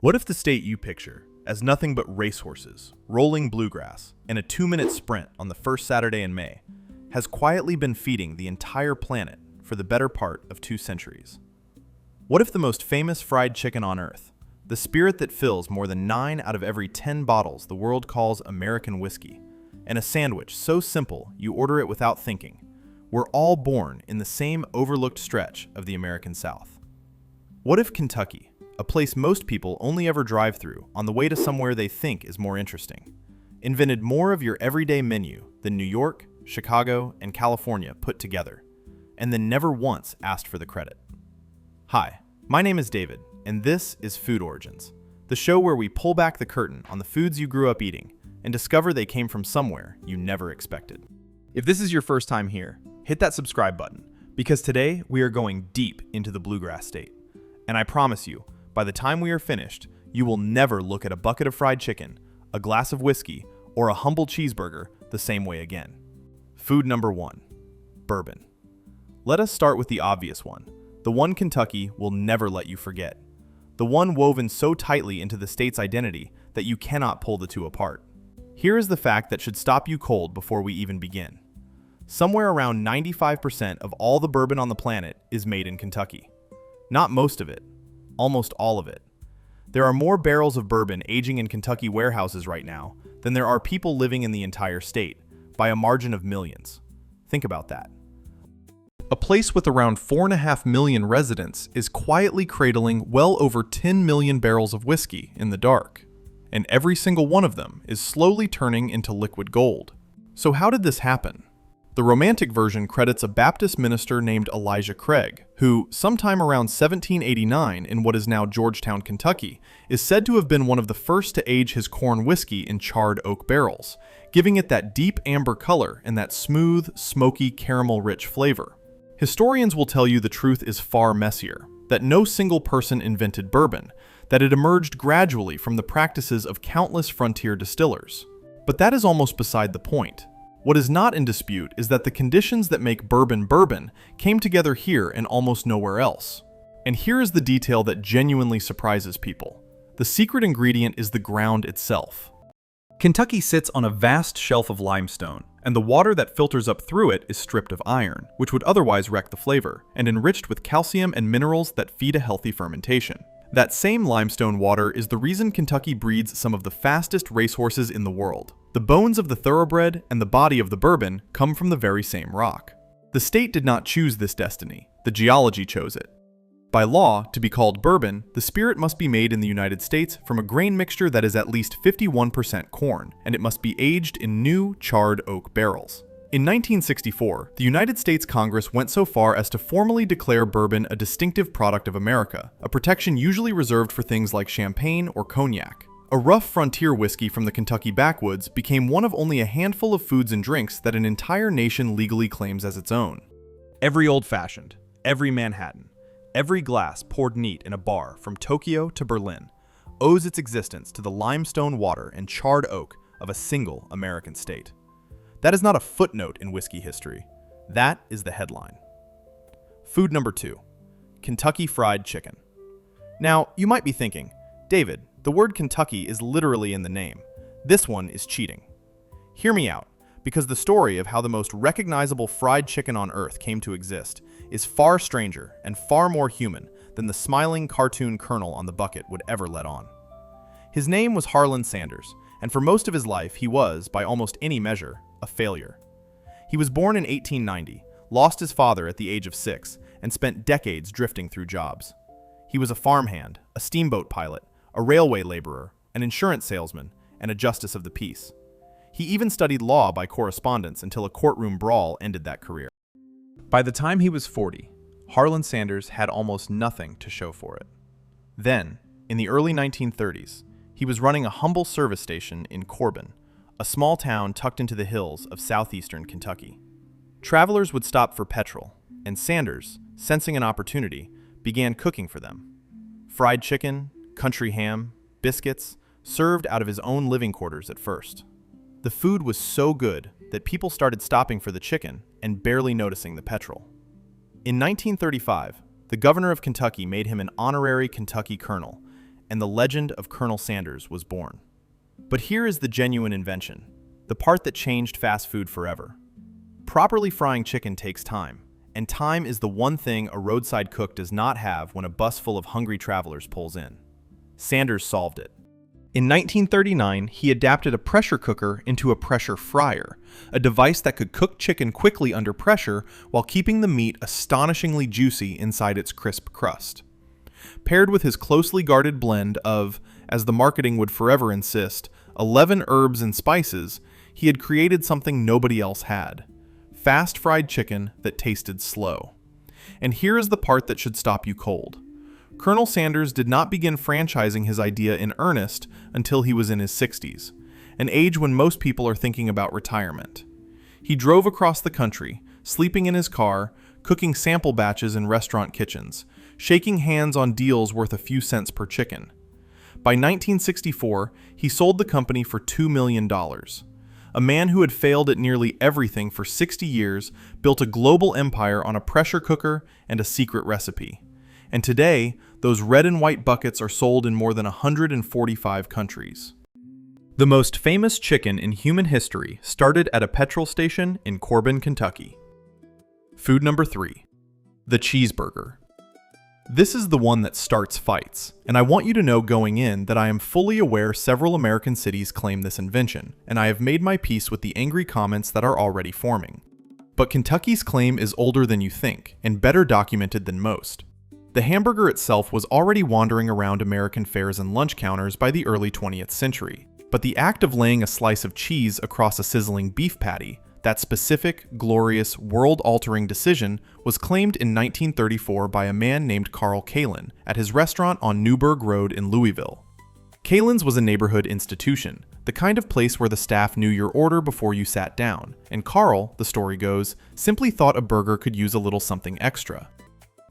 What if the state you picture as nothing but racehorses, rolling bluegrass, and a 2-minute sprint on the first Saturday in May has quietly been feeding the entire planet for the better part of 2 centuries? What if the most famous fried chicken on earth, the spirit that fills more than 9 out of every 10 bottles the world calls American whiskey, and a sandwich so simple you order it without thinking, were all born in the same overlooked stretch of the American South? What if Kentucky, a place most people only ever drive through on the way to somewhere they think is more interesting, invented more of your everyday menu than New York, Chicago, and California put together, and then never once asked for the credit? Hi, my name is David, and this is Food Origins, the show where we pull back the curtain on the foods you grew up eating and discover they came from somewhere you never expected. If this is your first time here, hit that subscribe button, because today we are going deep into the bluegrass state. And I promise you, by the time we are finished, you will never look at a bucket of fried chicken, a glass of whiskey, or a humble cheeseburger the same way again. Food number 1, bourbon. Let us start with the obvious one, the one Kentucky will never let you forget, the one woven so tightly into the state's identity that you cannot pull the two apart. Here is the fact that should stop you cold before we even begin. Somewhere around 95% of all the bourbon on the planet is made in Kentucky. Not most of it, almost all of it. There are more barrels of bourbon aging in Kentucky warehouses right now than there are people living in the entire state, by a margin of millions. Think about that. A place with around 4.5 million residents is quietly cradling well over 10 million barrels of whiskey in the dark, and every single one of them is slowly turning into liquid gold. So how did this happen? The Romantic version credits a Baptist minister named Elijah Craig, who, sometime around 1789 in what is now Georgetown, Kentucky, is said to have been one of the first to age his corn whiskey in charred oak barrels, giving it that deep amber color and that smooth, smoky, caramel-rich flavor. Historians will tell you the truth is far messier, that no single person invented bourbon, that it emerged gradually from the practices of countless frontier distillers. But that is almost beside the point. What is not in dispute is that the conditions that make bourbon bourbon came together here and almost nowhere else. And here is the detail that genuinely surprises people. The secret ingredient is the ground itself. Kentucky sits on a vast shelf of limestone, and the water that filters up through it is stripped of iron, which would otherwise wreck the flavor, and enriched with calcium and minerals that feed a healthy fermentation. That same limestone water is the reason Kentucky breeds some of the fastest racehorses in the world. The bones of the thoroughbred and the body of the bourbon come from the very same rock. The state did not choose this destiny, the geology chose it. By law, to be called bourbon, the spirit must be made in the United States from a grain mixture that is at least 51% corn, and it must be aged in new, charred oak barrels. In 1964, the United States Congress went so far as to formally declare bourbon a distinctive product of America, a protection usually reserved for things like champagne or cognac. A rough frontier whiskey from the Kentucky backwoods became one of only a handful of foods and drinks that an entire nation legally claims as its own. Every old-fashioned, every Manhattan, every glass poured neat in a bar from Tokyo to Berlin owes its existence to the limestone water and charred oak of a single American state. That is not a footnote in whiskey history. That is the headline. Food number 2, Kentucky Fried Chicken. Now, you might be thinking, David, the word Kentucky is literally in the name. This one is cheating. Hear me out, because the story of how the most recognizable fried chicken on earth came to exist is far stranger and far more human than the smiling cartoon colonel on the bucket would ever let on. His name was Harlan Sanders, and for most of his life he was, by almost any measure, a failure. He was born in 1890, lost his father at the age of 6, and spent decades drifting through jobs. He was a farmhand, a steamboat pilot, a railway laborer, an insurance salesman, and a justice of the peace. He even studied law by correspondence until a courtroom brawl ended that career. By the time he was 40, Harlan Sanders had almost nothing to show for it. Then, in the early 1930s, he was running a humble service station in Corbin, a small town tucked into the hills of southeastern Kentucky. Travelers would stop for petrol, and Sanders, sensing an opportunity, began cooking for them. Fried chicken, country ham, biscuits, served out of his own living quarters at first. The food was so good that people started stopping for the chicken and barely noticing the petrol. In 1935, the governor of Kentucky made him an honorary Kentucky colonel, and the legend of Colonel Sanders was born. But here is the genuine invention, the part that changed fast food forever. Properly frying chicken takes time, and time is the one thing a roadside cook does not have when a bus full of hungry travelers pulls in. Sanders solved it. In 1939, he adapted a pressure cooker into a pressure fryer, a device that could cook chicken quickly under pressure while keeping the meat astonishingly juicy inside its crisp crust. Paired with his closely guarded blend of, as the marketing would forever insist, 11 herbs and spices, he had created something nobody else had: fast fried chicken that tasted slow. And here is the part that should stop you cold. Colonel Sanders did not begin franchising his idea in earnest until he was in his 60s, an age when most people are thinking about retirement. He drove across the country, sleeping in his car, cooking sample batches in restaurant kitchens, shaking hands on deals worth a few cents per chicken. By 1964, he sold the company for $2 million. A man who had failed at nearly everything for 60 years built a global empire on a pressure cooker and a secret recipe. And today, those red and white buckets are sold in more than 145 countries. The most famous chicken in human history started at a petrol station in Corbin, Kentucky. Food number 3, the cheeseburger. This is the one that starts fights, and I want you to know going in that I am fully aware several American cities claim this invention, and I have made my peace with the angry comments that are already forming. But Kentucky's claim is older than you think, and better documented than most. The hamburger itself was already wandering around American fairs and lunch counters by the early 20th century, but the act of laying a slice of cheese across a sizzling beef patty, that specific, glorious, world-altering decision, was claimed in 1934 by a man named Carl Kalin at his restaurant on Newburgh Road in Louisville. Kalin's was a neighborhood institution, the kind of place where the staff knew your order before you sat down, and Carl, the story goes, simply thought a burger could use a little something extra.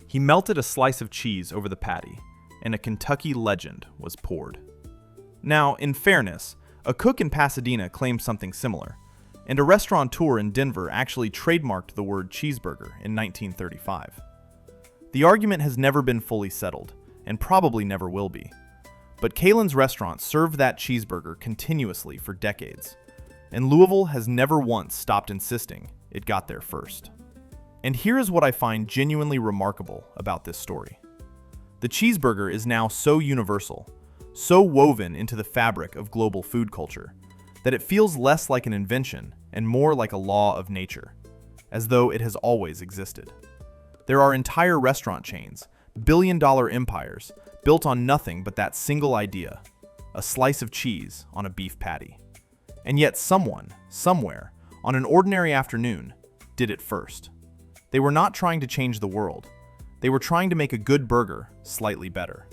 He melted a slice of cheese over the patty, and a Kentucky legend was poured. Now, in fairness, a cook in Pasadena claimed something similar, and a restaurateur in Denver actually trademarked the word cheeseburger in 1935. The argument has never been fully settled, and probably never will be. But Kalin's restaurant served that cheeseburger continuously for decades, and Louisville has never once stopped insisting it got there first. And here is what I find genuinely remarkable about this story. The cheeseburger is now so universal, so woven into the fabric of global food culture, that it feels less like an invention and more like a law of nature, as though it has always existed. There are entire restaurant chains, billion-dollar empires, built on nothing but that single idea: a slice of cheese on a beef patty. And yet someone, somewhere, on an ordinary afternoon, did it first. They were not trying to change the world. They were trying to make a good burger slightly better.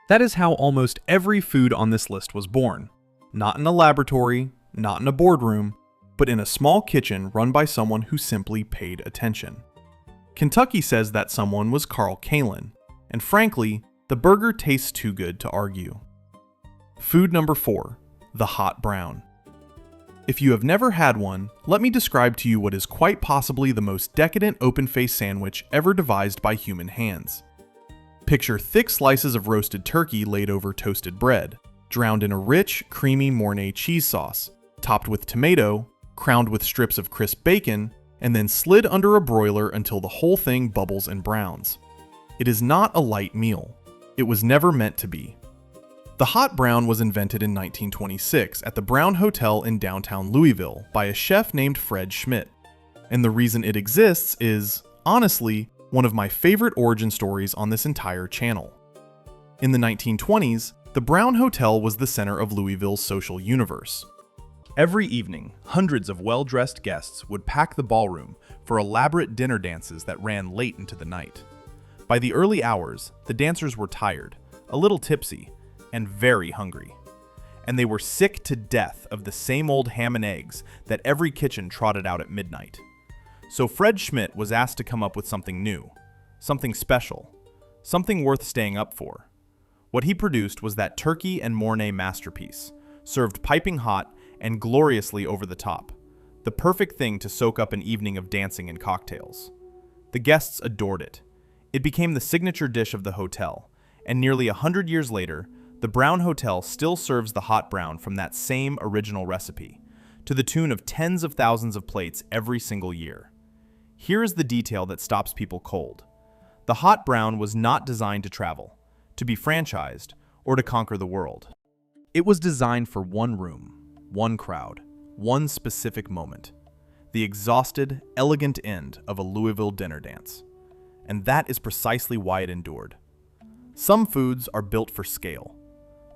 That is how almost every food on this list was born. Not in a laboratory, not in a boardroom, but in a small kitchen run by someone who simply paid attention. Kentucky says that someone was Carl Kalin, and frankly, the burger tastes too good to argue. Food number 4, the hot brown. If you have never had one, let me describe to you what is quite possibly the most decadent open-faced sandwich ever devised by human hands. Picture thick slices of roasted turkey laid over toasted bread, drowned in a rich, creamy Mornay cheese sauce, topped with tomato, crowned with strips of crisp bacon, and then slid under a broiler until the whole thing bubbles and browns. It is not a light meal. It was never meant to be. The hot brown was invented in 1926 at the Brown Hotel in downtown Louisville by a chef named Fred Schmidt. And the reason it exists is, honestly, one of my favorite origin stories on this entire channel. In the 1920s, the Brown Hotel was the center of Louisville's social universe. Every evening, hundreds of well-dressed guests would pack the ballroom for elaborate dinner dances that ran late into the night. By the early hours, the dancers were tired, a little tipsy, and very hungry. And they were sick to death of the same old ham and eggs that every kitchen trotted out at midnight. So Fred Schmidt was asked to come up with something new, something special, something worth staying up for. What he produced was that turkey and Mornay masterpiece, served piping hot and gloriously over the top, the perfect thing to soak up an evening of dancing and cocktails. The guests adored it. It became the signature dish of the hotel, and nearly 100 years later, The Brown Hotel still serves the hot brown from that same original recipe, to the tune of tens of thousands of plates every single year. Here is the detail that stops people cold. The hot brown was not designed to travel, to be franchised, or to conquer the world. It was designed for one room, one crowd, one specific moment. The exhausted, elegant end of a Louisville dinner dance. And that is precisely why it endured. Some foods are built for scale.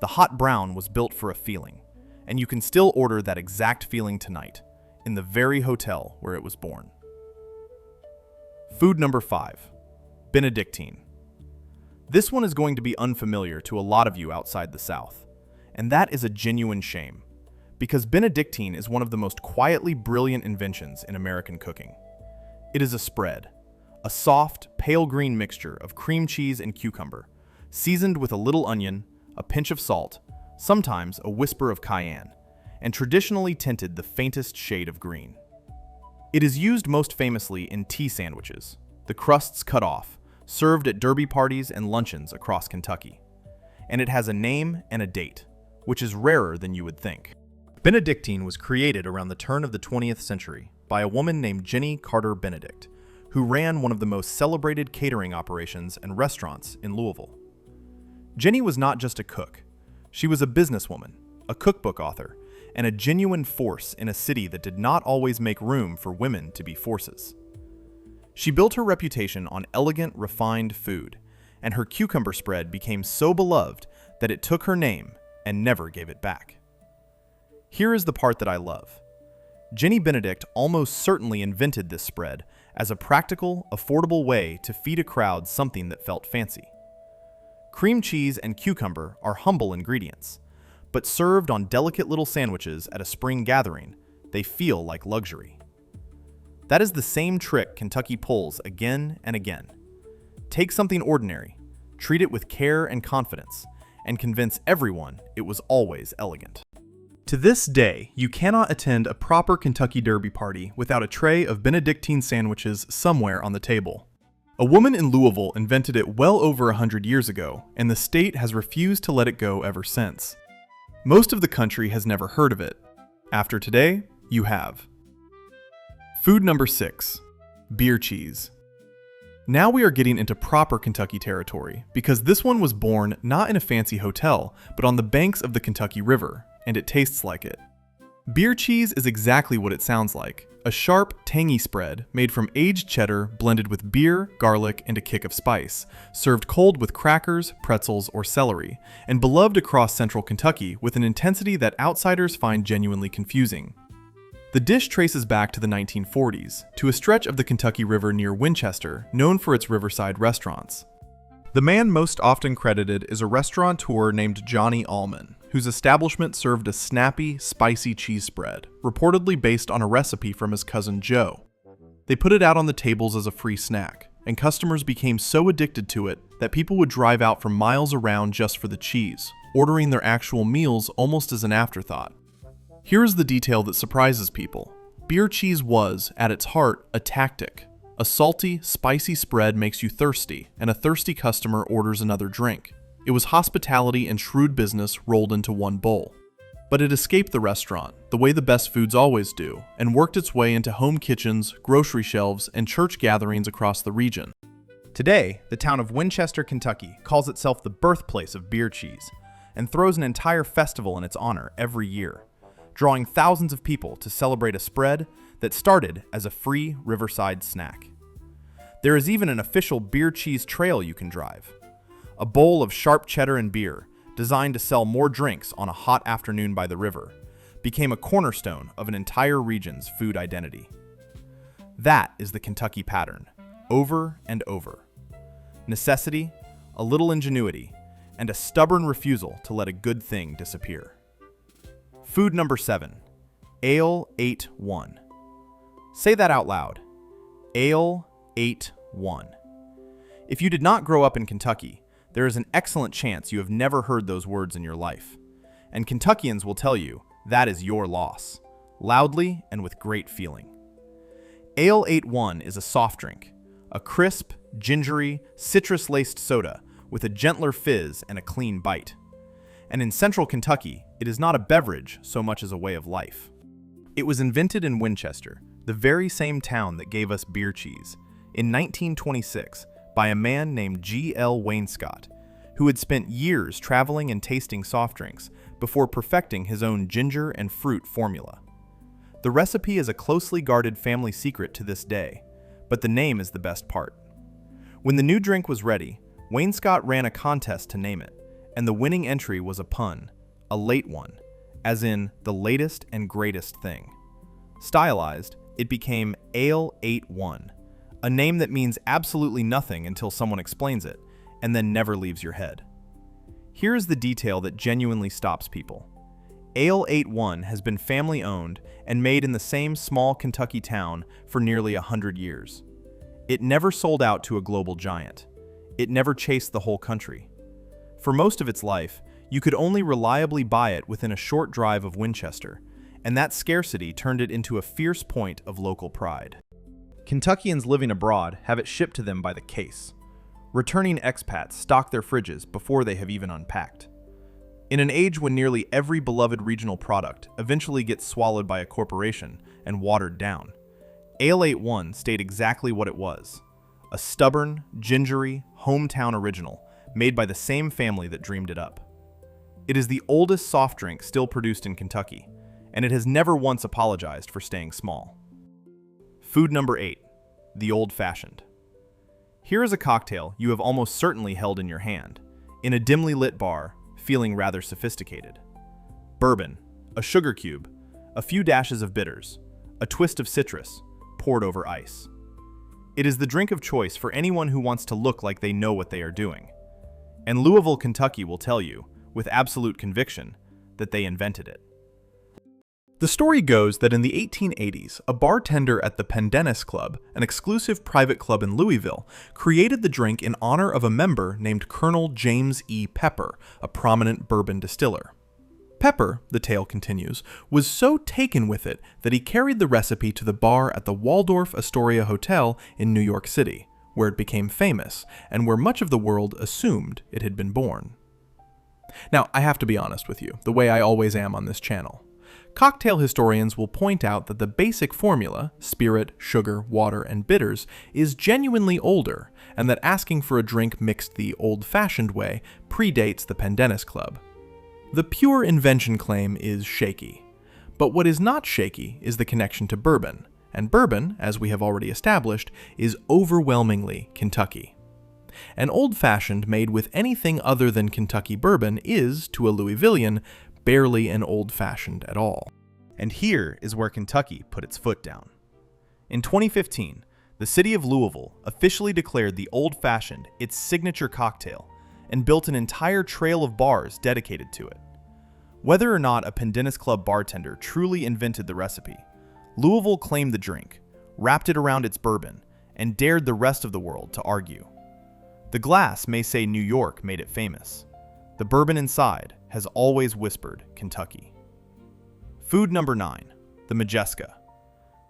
The hot brown was built for a feeling, and you can still order that exact feeling tonight, in the very hotel where it was born. Food number 5, Benedictine. This one is going to be unfamiliar to a lot of you outside the South, and that is a genuine shame, because Benedictine is one of the most quietly brilliant inventions in American cooking. It is a spread, a soft, pale green mixture of cream cheese and cucumber, seasoned with a little onion, a pinch of salt, sometimes a whisper of cayenne, and traditionally tinted the faintest shade of green. It is used most famously in tea sandwiches, the crusts cut off, served at derby parties and luncheons across Kentucky. And it has a name and a date, which is rarer than you would think. Benedictine was created around the turn of the 20th century by a woman named Jenny Carter Benedict, who ran one of the most celebrated catering operations and restaurants in Louisville. Jenny was not just a cook. She was a businesswoman, a cookbook author, and a genuine force in a city that did not always make room for women to be forces. She built her reputation on elegant, refined food, and her cucumber spread became so beloved that it took her name and never gave it back. Here is the part that I love. Jenny Benedict almost certainly invented this spread as a practical, affordable way to feed a crowd something that felt fancy. Cream cheese and cucumber are humble ingredients, but served on delicate little sandwiches at a spring gathering, they feel like luxury. That is the same trick Kentucky pulls again and again. Take something ordinary, treat it with care and confidence, and convince everyone it was always elegant. To this day, you cannot attend a proper Kentucky Derby party without a tray of Benedictine sandwiches somewhere on the table. A woman in Louisville invented it well over 100 years ago, and the state has refused to let it go ever since. Most of the country has never heard of it. After today, you have. Food number 6, beer cheese. Now we are getting into proper Kentucky territory, because this one was born not in a fancy hotel, but on the banks of the Kentucky River, and it tastes like it. Beer cheese is exactly what it sounds like. A sharp, tangy spread made from aged cheddar blended with beer, garlic, and a kick of spice, served cold with crackers, pretzels, or celery, and beloved across central Kentucky with an intensity that outsiders find genuinely confusing. The dish traces back to the 1940s, to a stretch of the Kentucky River near Winchester, known for its riverside restaurants. The man most often credited is a restaurateur named Johnny Allman, whose establishment served a snappy, spicy cheese spread, reportedly based on a recipe from his cousin Joe. They put it out on the tables as a free snack, and customers became so addicted to it that people would drive out from miles around just for the cheese, ordering their actual meals almost as an afterthought. Here is the detail that surprises people. Beer cheese was, at its heart, a tactic. A salty, spicy spread makes you thirsty, and a thirsty customer orders another drink. It was hospitality and shrewd business rolled into one bowl. But it escaped the restaurant, the way the best foods always do, and worked its way into home kitchens, grocery shelves, and church gatherings across the region. Today, the town of Winchester, Kentucky calls itself the birthplace of beer cheese, and throws an entire festival in its honor every year, drawing thousands of people to celebrate a spread that started as a free riverside snack. There is even an official beer cheese trail you can drive. A bowl of sharp cheddar and beer, designed to sell more drinks on a hot afternoon by the river, became a cornerstone of an entire region's food identity. That is the Kentucky pattern, over and over. Necessity, a little ingenuity, and a stubborn refusal to let a good thing disappear. Food number 7, Ale 8-1. Say that out loud. Ale 8-1. If you did not grow up in Kentucky, there is an excellent chance you have never heard those words in your life. And Kentuckians will tell you that is your loss, loudly and with great feeling. Ale 8-1 is a soft drink, a crisp, gingery, citrus-laced soda with a gentler fizz and a clean bite. And in central Kentucky, it is not a beverage so much as a way of life. It was invented in Winchester, the very same town that gave us beer cheese, in 1926 by a man named G.L. Wainscott, who had spent years traveling and tasting soft drinks before perfecting his own ginger and fruit formula. The recipe is a closely guarded family secret to this day, but the name is the best part. When the new drink was ready, Wainscott ran a contest to name it, and the winning entry was a pun, a late one, as in the latest and greatest thing. Stylized, it became Ale 81, a name that means absolutely nothing until someone explains it, and then never leaves your head. Here is the detail that genuinely stops people. Ale 81 has been family-owned and made in the same small Kentucky town for nearly 100 years. It never sold out to a global giant. It never chased the whole country. For most of its life, you could only reliably buy it within a short drive of Winchester, and that scarcity turned it into a fierce point of local pride. Kentuckians living abroad have it shipped to them by the case. Returning expats stock their fridges before they have even unpacked. In an age when nearly every beloved regional product eventually gets swallowed by a corporation and watered down, Ale 81 stayed exactly what it was: a stubborn, gingery, hometown original made by the same family that dreamed it up. It is the oldest soft drink still produced in Kentucky, and it has never once apologized for staying small. Food number 8, the old-fashioned. Here is a cocktail you have almost certainly held in your hand, in a dimly lit bar, feeling rather sophisticated. Bourbon, a sugar cube, a few dashes of bitters, a twist of citrus, poured over ice. It is the drink of choice for anyone who wants to look like they know what they are doing. And Louisville, Kentucky will tell you, with absolute conviction, that they invented it. The story goes that in the 1880s, a bartender at the Pendennis Club, an exclusive private club in Louisville, created the drink in honor of a member named Colonel James E. Pepper, a prominent bourbon distiller. Pepper, the tale continues, was so taken with it that he carried the recipe to the bar at the Waldorf Astoria Hotel in New York City, where it became famous, and where much of the world assumed it had been born. Now, I have to be honest with you, the way I always am on this channel. Cocktail historians will point out that the basic formula, spirit, sugar, water, and bitters, is genuinely older, and that asking for a drink mixed the old-fashioned way predates the Pendennis Club. The pure invention claim is shaky. But what is not shaky is the connection to bourbon, and bourbon, as we have already established, is overwhelmingly Kentucky. An old-fashioned made with anything other than Kentucky bourbon is, to a Louisvillian, barely an old-fashioned at all. And here is where Kentucky put its foot down. In 2015, the city of Louisville officially declared the old-fashioned its signature cocktail and built an entire trail of bars dedicated to it. Whether or not a Pendennis Club bartender truly invented the recipe, Louisville claimed the drink, wrapped it around its bourbon, and dared the rest of the world to argue. The glass may say New York made it famous. The bourbon inside has always whispered Kentucky. Food number 9, the Majeska.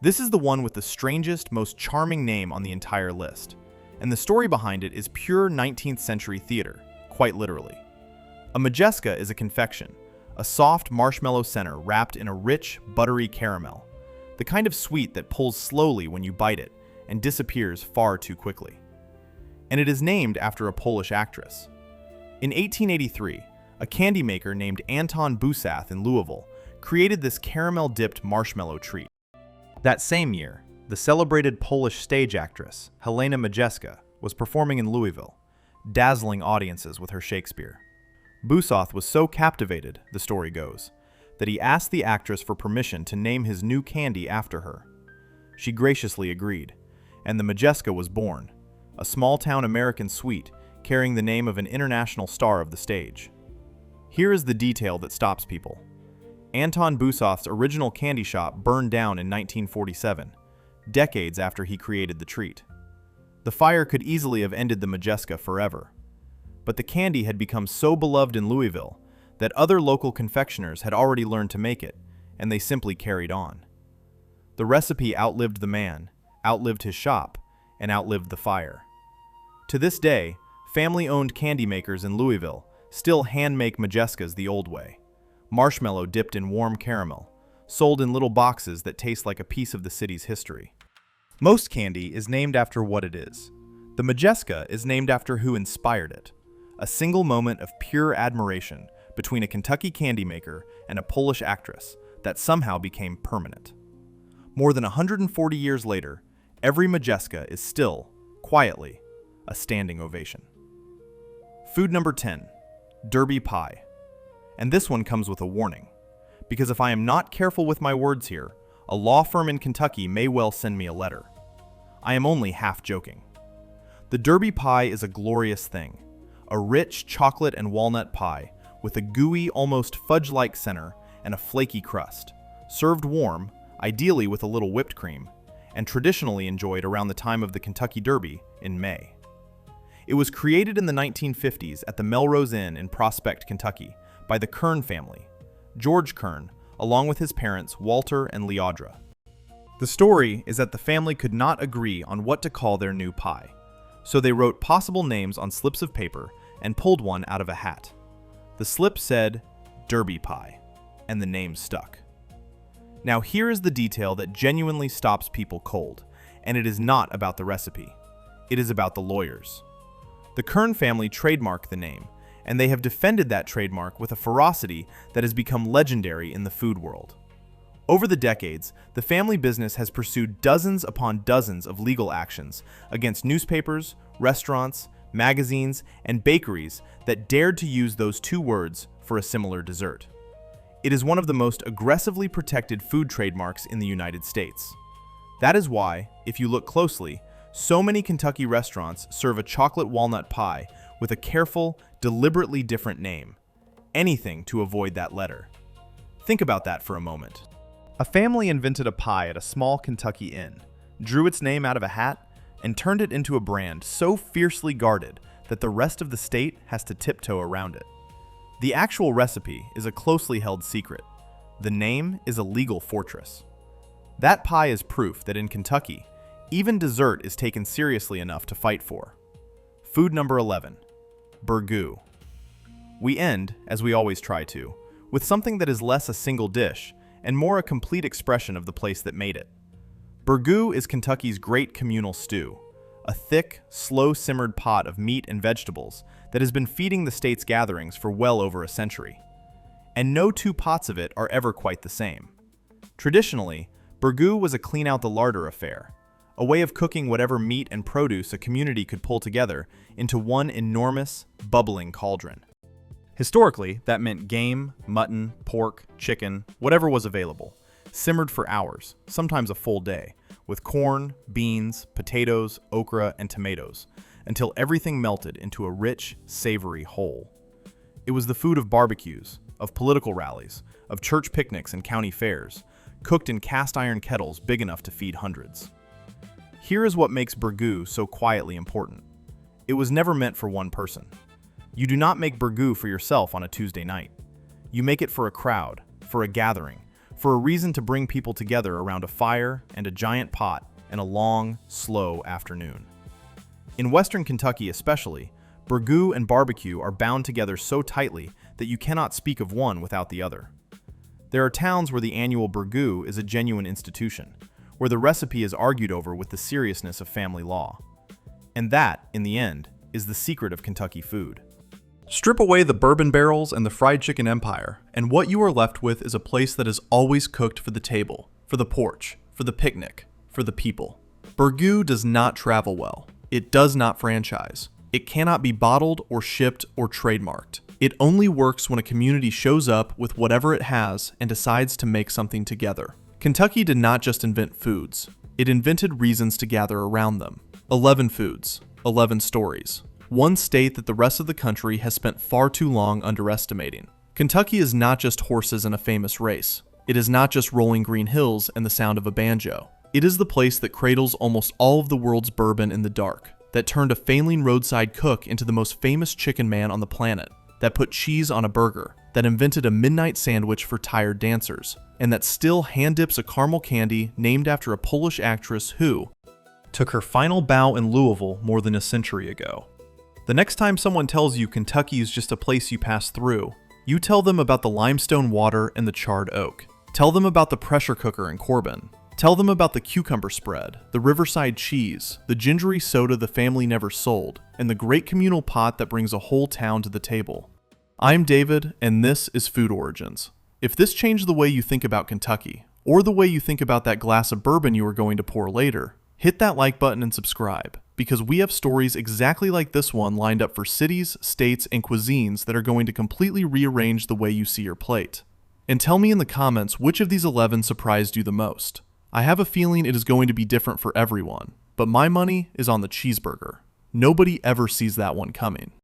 This is the one with the strangest, most charming name on the entire list, and the story behind it is pure 19th century theater, quite literally. A Majeska is a confection, a soft marshmallow center wrapped in a rich, buttery caramel, the kind of sweet that pulls slowly when you bite it and disappears far too quickly. And it is named after a Polish actress. In 1883, a candy maker named Anton Busath in Louisville created this caramel-dipped marshmallow treat. That same year, the celebrated Polish stage actress Helena Majeska was performing in Louisville, dazzling audiences with her Shakespeare. Busath was so captivated, the story goes, that he asked the actress for permission to name his new candy after her. She graciously agreed, and the Majeska was born, a small-town American sweet carrying the name of an international star of the stage. Here is the detail that stops people. Anton Busath's original candy shop burned down in 1947, decades after he created the treat. The fire could easily have ended the Majeska forever. But the candy had become so beloved in Louisville that other local confectioners had already learned to make it, and they simply carried on. The recipe outlived the man, outlived his shop, and outlived the fire. To this day, family-owned candy makers in Louisville Still hand-make Majeskas the old way. Marshmallow dipped in warm caramel, sold in little boxes that taste like a piece of the city's history. Most candy is named after what it is. The Majeska is named after who inspired it. A single moment of pure admiration between a Kentucky candy maker and a Polish actress that somehow became permanent. More than 140 years later, every Majeska is still, quietly, a standing ovation. Food number 10, Derby pie. And this one comes with a warning, because if I am not careful with my words here, a law firm in Kentucky may well send me a letter. I am only half joking. The Derby pie is a glorious thing, a rich chocolate and walnut pie with a gooey, almost fudge-like center and a flaky crust, served warm, ideally with a little whipped cream, and traditionally enjoyed around the time of the Kentucky Derby in May. It was created in the 1950s at the Melrose Inn in Prospect, Kentucky, by the Kern family, George Kern, along with his parents Walter and Leodra. The story is that the family could not agree on what to call their new pie, so they wrote possible names on slips of paper and pulled one out of a hat. The slip said, Derby pie, and the name stuck. Now here is the detail that genuinely stops people cold, and it is not about the recipe. It is about the lawyers. The Kern family trademarked the name, and they have defended that trademark with a ferocity that has become legendary in the food world. Over the decades, the family business has pursued dozens upon dozens of legal actions against newspapers, restaurants, magazines, and bakeries that dared to use those two words for a similar dessert. It is one of the most aggressively protected food trademarks in the United States. That is why, if you look closely, so many Kentucky restaurants serve a chocolate walnut pie with a careful, deliberately different name. Anything to avoid that letter. Think about that for a moment. A family invented a pie at a small Kentucky inn, drew its name out of a hat, and turned it into a brand so fiercely guarded that the rest of the state has to tiptoe around it. The actual recipe is a closely held secret. The name is a legal fortress. That pie is proof that in Kentucky, even dessert is taken seriously enough to fight for. Food number 11, burgoo. We end, as we always try to, with something that is less a single dish and more a complete expression of the place that made it. Burgoo is Kentucky's great communal stew, a thick, slow-simmered pot of meat and vegetables that has been feeding the state's gatherings for well over a century. And no two pots of it are ever quite the same. Traditionally, burgoo was a clean-out-the-larder affair, a way of cooking whatever meat and produce a community could pull together into one enormous, bubbling cauldron. Historically, that meant game, mutton, pork, chicken, whatever was available, simmered for hours, sometimes a full day, with corn, beans, potatoes, okra, and tomatoes, until everything melted into a rich, savory whole. It was the food of barbecues, of political rallies, of church picnics and county fairs, cooked in cast-iron kettles big enough to feed hundreds. Here is what makes burgoo so quietly important. It was never meant for one person. You do not make burgoo for yourself on a Tuesday night. You make it for a crowd, for a gathering, for a reason to bring people together around a fire and a giant pot and a long, slow afternoon. In Western Kentucky especially, burgoo and barbecue are bound together so tightly that you cannot speak of one without the other. There are towns where the annual burgoo is a genuine institution, where the recipe is argued over with the seriousness of family law. And that, in the end, is the secret of Kentucky food. Strip away the bourbon barrels and the fried chicken empire, and what you are left with is a place that is always cooked for the table, for the porch, for the picnic, for the people. Burgoo does not travel well. It does not franchise. It cannot be bottled or shipped or trademarked. It only works when a community shows up with whatever it has and decides to make something together. Kentucky did not just invent foods. It invented reasons to gather around them. 11 foods, 11 stories. One state that the rest of the country has spent far too long underestimating. Kentucky is not just horses and a famous race. It is not just rolling green hills and the sound of a banjo. It is the place that cradles almost all of the world's bourbon in the dark, that turned a failing roadside cook into the most famous chicken man on the planet, that put cheese on a burger, that invented a midnight sandwich for tired dancers, and that still hand-dips a caramel candy named after a Polish actress who took her final bow in Louisville more than a century ago. The next time someone tells you Kentucky is just a place you pass through, you tell them about the limestone water and the charred oak. Tell them about the pressure cooker in Corbin. Tell them about the cucumber spread, the riverside cheese, the gingery soda the family never sold, and the great communal pot that brings a whole town to the table. I'm David, and this is Food Origins. If this changed the way you think about Kentucky, or the way you think about that glass of bourbon you are going to pour later, hit that like button and subscribe, because we have stories exactly like this one lined up for cities, states, and cuisines that are going to completely rearrange the way you see your plate. And tell me in the comments which of these 11 surprised you the most. I have a feeling it is going to be different for everyone, but my money is on the cheeseburger. Nobody ever sees that one coming.